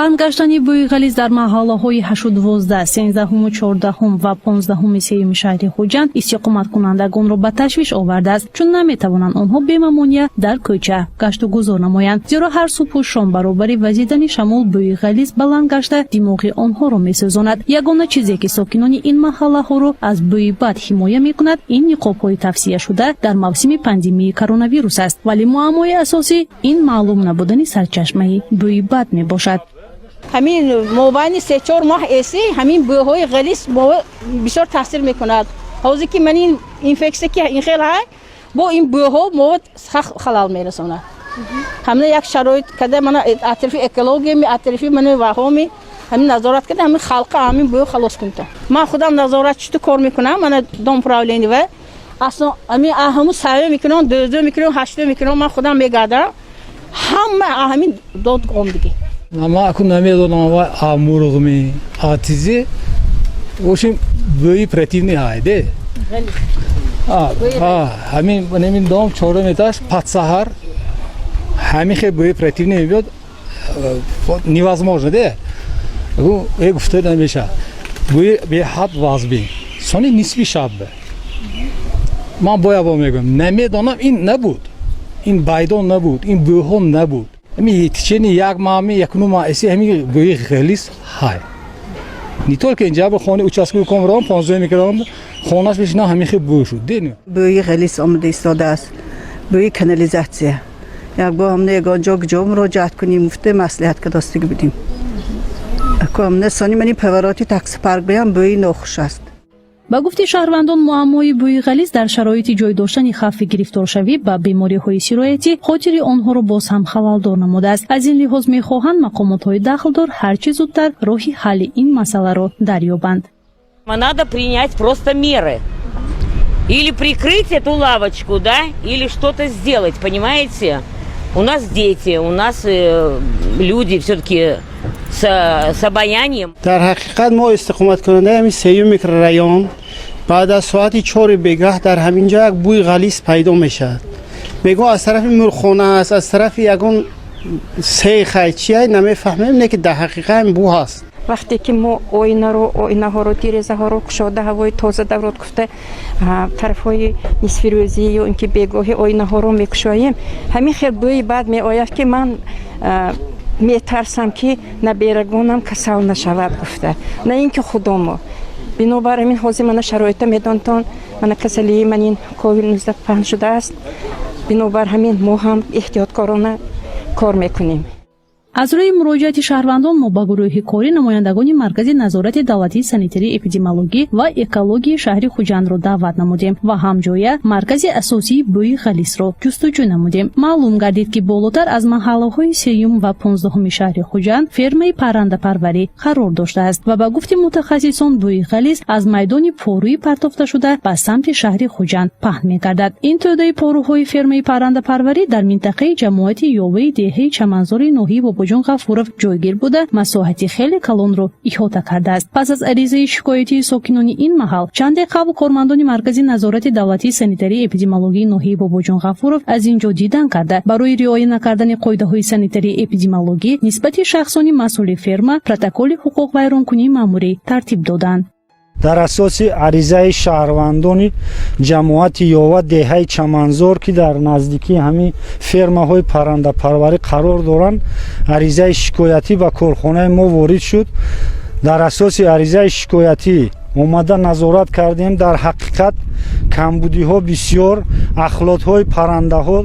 баланд гаштани бӯи ғализ дар маҳаллаҳои 8-12, 13, 14 ва 15 сеюми шаҳри Хуҷанд истиқоматкунандагонро ба ташвиш овардааст, чун наметавонанд онҳо бемамония дар кӯча гашту гузор намоянд, зеро ҳар субҳу шом баробари вазидани шамол бӯи ғализ баланд гашта димоғи онҳоро месӯзонад. Ягона чизе ки сокинони ин маҳаллаҳоро аз бӯи бад ҳимоя мекунад, ин ниқобҳои тавсияшуда дар мавсими пандемияи коронавирус аст, вале муаммои асосӣ ин маълум набудани сарчашмаи бӯи бад мебошад. ҳамин мобайни 3-4 моҳ эси ҳамин бӯҳои ғалис бисёр таъсир мекунад. ҳозир ки ман ин инфексия ки ин хел ҳай бо ин бӯҳо мо сахт халал мерасонад. ҳамна як шароит када мана атрафи экология атрафи мана ваҳоми ҳамин назорат када ҳамин халқа ҳамин бӯҳо халос кунта. ман худам назоратчиту кор мекунам, мана дом управление ва аслан ҳамин ҳаму саве мекунам, дӯздӯ мекунам, ҳаштӯ мекунам, ман худам мегардам ҳама ҳамин дод гомдиги. Ama akun namedonam va amurgmi atizi oshim bӯи противни hayde. Hamин nemin dom 4 meters подсахар hamин хе bӯи противни мебиёд невозможно де. Гуфта намеша. Бӯи беҳад вазби. Сони нисби шаббе. Ман бояво мегӯям, намедонам ин набуд. Ин байдон набуд, ин бӯҳо набуд. Ами тичени як мами якну ма эси ами бӯи ғалис ҳай. Не только инҷа бо хони участковый комрон 15 микрон хонаш бишна ҳамин хи бӯ шуд. Дени. Бӯи ғалис омада истодааст. Бӯи канализатсия. Як бо ҳамна ягонҷо ҷо муроҷиат кунем муфти маслиҳат кадостиги будем. Аку ҳамна сони мани павароти таксипарк биям бӯи нохуш аст. ба гуфти шаҳрвандон муаммои бӯи ғалис дар шароити ҷой доштани хавфи гирифторшавӣ ба бемориҳои сироятӣ хотири онҳоро боз ҳам халалдор намудааст. аз ин лиҳоз мехоҳанд мақомотҳои дахлдор ҳарчи зудтар роҳи ҳалли ин масъаларо дарёбанд. Надо принять просто меры. Или прикрыть эту лавочку, да, или что-то сделать, понимаете? У нас дети, у нас люди все-таки с обаянием. در حقیقت ما استقامت کننده همین سیوم میکرورایون بعد از ساعت 4 بگاه در همینجا یک بوی غلیظ پیدا میشه. بگو از طرف مرخانه است، از طرف یگون سه خیچیه نمیفهمیم نه که در حقیقت این بو هست. وقتی که ما آینه ها رو دیرزه ها رو کشاده هوای تازه دورات گفته طرف های نصف روزی یا اینکه بگاهی آینه ها رو میکشاییم همین خیلی بوی بعد می آید که من میترسم که نبیرگونم کسل نشود گفته نه اینکه خودمو بنابر این حاضر من شرایط میدانتان من کسلی من این کووید 19 پهن شده است بنابر همین ما هم احتیاطکارانه کار میکنیم. аз рӯи муроҷиати шаҳрвандон мо ба гурӯҳи корӣ намояндагони маркази назорати давлатии санитарии эпидемиологӣ ва экологии шаҳри Хуҷандро даъват намудем ва ҳамҷоя маркази асосии бӯи ғалисро ҷустуҷӯ намудем. маълум гардид ки болотар аз маҳаллаҳои 3 ва 15 шаҳри Хуҷанд фермаи паррандапарварӣ қарор доштааст ва ба гуфти мутахассисон бӯи ғалис аз майдони порӯи партофташуда ба самти шаҳри Хуҷанд паҳн мегардад. ин тӯдаи порӯҳои фермаи паррандапарварӣ дар минтақаи ҷамоати ёваи деҳаи чаманзори ноҳияи Бобоҷон Ғафуров ҷойгир буда масоҳати хеле калонро иҳота кардааст. пас аз аризаи шикоятии сокинони ин маҳал чанде қабл кормандони маркази назорати давлатии санитарии эпидемиологии ноҳияи Бобоҷон Ғафуров аз ин ҷо дидан карда барои риоя накардани қоидаҳои санитарии эпидемиологӣ нисбати шахсони масъули ферма протоколи ҳуқуқвайронкунии маъмурӣ тартиб доданд. дар асоси аризаи шаҳрвандони ҷамоати ёва деҳаи чаманзор ки дар наздикии ҳамин фермаҳои паррандапарварӣ қарор доранд аризаи шикоятӣ ба корхонаи мо ворид шуд. дар асоси аризаи шикоятӣ омада назорат кардем. дар ҳақиқат камбудиҳо бисёр ахлотҳои паррандаҳо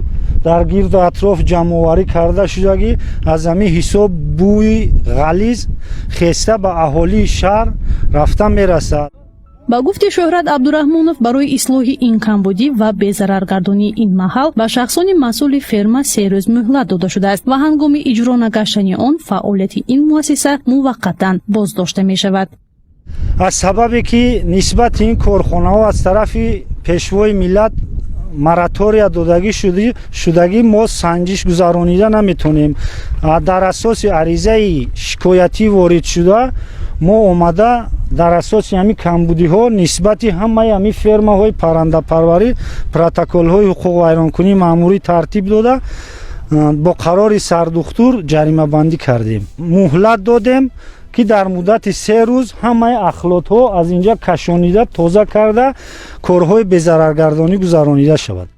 дар гирду атроф ҷамъоварӣ карда шудагӣ аз ҳамин ҳисоб бӯи ғализ хеста ба аҳолии шаҳр рафта мерасад. ба гуфти Шӯҳрат Абдураҳмонов барои ислоҳи ин камбудӣ ва безараргардонии ин маҳал ба шахсони масъули ферма 3 рӯз муҳлат дода шудааст ва ҳангоми иҷро нагаштани он фаъолияти ин муассиса муваққатан боздошта мешавад. аз сабабе ки нисбати ин корхонаҳо аз тарафи пешвои миллат моратория додагӣ шудагӣ мо санҷиш гузаронида наметонем. дар асоси аризаи шикоятӣ ворид шуда мо омада дар асоси ҳамин камбудиҳо нисбати ҳамаи ҳамин фермаҳои паррандапарварӣ протоколҳои ҳуқуқвайронкунии маъмурӣ тартиб дода бо қарори сардухтур ҷаримабандӣ кардем, муҳлат додем ки дар муддати 3 рӯз ҳамаи ахлотҳо аз инҷа кашонида тоза карда корҳои безараргардонӣ гузаронида шавад.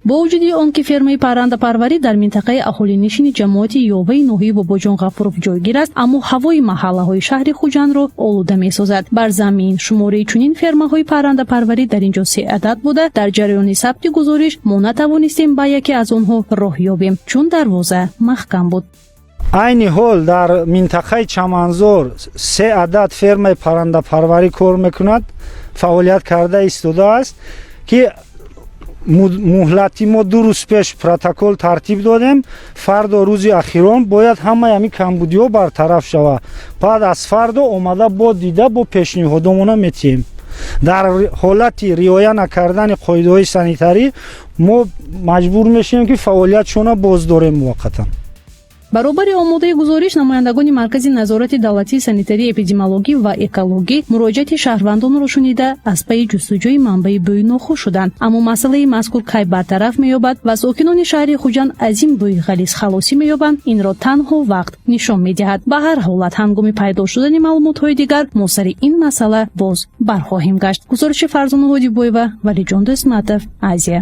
бо вуҷуди он ки фермаи паррандапарварӣ дар минтақаи аҳолинишини ҷамоати ёваи ноҳияи бобоҷон ғафуров ҷойгир аст, аммо ҳавои маҳаллаҳои шаҳри хуҷандро олуда месозад. бар замин шумораи чунин фермаҳои паррандапарварӣ дар ин ҷо 3 адад буда, дар ҷараёни сабти гузориш мо натавонистем ба яке аз онҳо роҳ ёбем, чун дарвоза маҳкам буд. айни ҳол дар минтақаи чаманзор 3 адад фермаи паррандапарварӣ кор мекунад, фаъолият карда истодааст ки муҳлати мо 2 рӯз пеш протокол тартиб додем, фардо рӯзи ахирон бояд ҳамаи ҳамин камбудиҳо бартараф шавад. баъд аз фардо омада бо дида бо пешниҳодомона метиҳем. дар ҳолати риоя накардани қоидаҳои санитарӣ мо маҷбур мешавем ки фаъолиятшона боздорем муваққатан. баробари омодаи гузориш, намояндагони маркази назорати давлатии санитарӣ, эпидемиологӣ ва экологӣ муроҷиати шаҳрвандонро шунида аз пайи ҷустуҷӯи манбаи бӯи нохуш шуданд, аммо масъалаи мазкур кай бартараф меёбад ва сокинони шаҳри хуҷанд аз ин бӯи ғалис халосӣ меёбанд, инро танҳо вақт нишон медиҳад. ба ҳар ҳолат ҳангоми пайдо шудани маълумотҳои дигар мо сари ин масъала боз бархоҳем гашт. гузориши Фарзона Ҳодибоева, Валиҷон Дӯстматов, Азия.